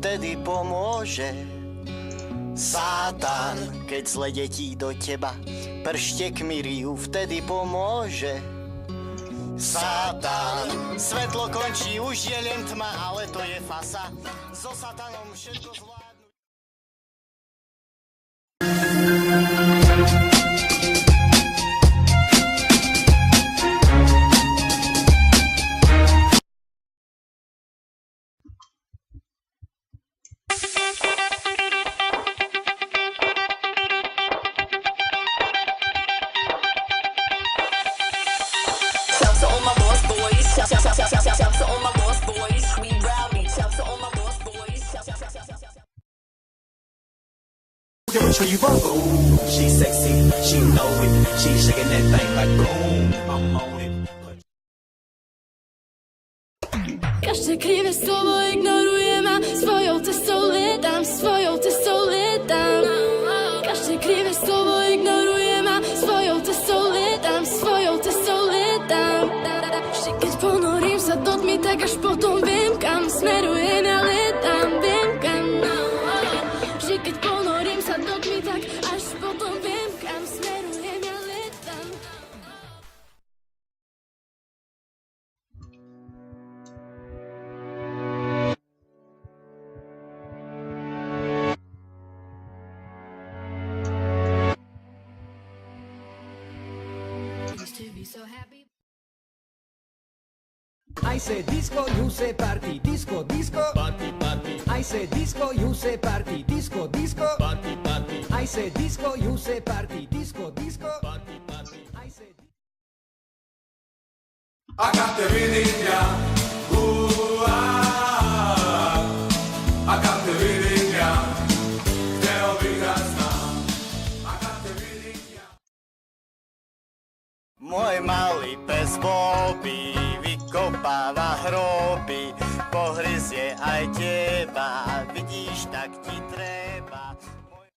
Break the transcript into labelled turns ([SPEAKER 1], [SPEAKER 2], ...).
[SPEAKER 1] vtedy pomôže. Sátan, keď zle detí do teba prštekmi rijú, vtedy pomôže. Sátan, svetlo končí, už je len tma, ale to je fasa. So satanom všetko zvládnu.
[SPEAKER 2] She ooh, she sexy, she know it, she shaking that thing like boom, I'm on it.
[SPEAKER 3] Každé krivé slovo ignorujem a svojou cestou lietám. Každé krivé slovo ignorujem a svojou cestou lietám. Vždy keď ponorím sa do tmy, tak až potom viem kam smerujem a lietám, viem kam. Vždy keď ponorím sa do tmy, tak až potom viem kam smerujem a lietám.
[SPEAKER 4] I say disco, you say party, disco, disco,
[SPEAKER 2] Party, party,
[SPEAKER 4] I say disco, you say party, disco, disco,
[SPEAKER 2] party, party,
[SPEAKER 4] I say disco, you say party, disco, disco,
[SPEAKER 2] party, party.
[SPEAKER 4] I say
[SPEAKER 5] A kad te vidim ja, a kad te vidim ja, hteo bih da znam. A kad te vidim ja.
[SPEAKER 1] Môj malý pes Bobby vykopáva hroby, pohryzie aj teba, vidíš, tak ti treba.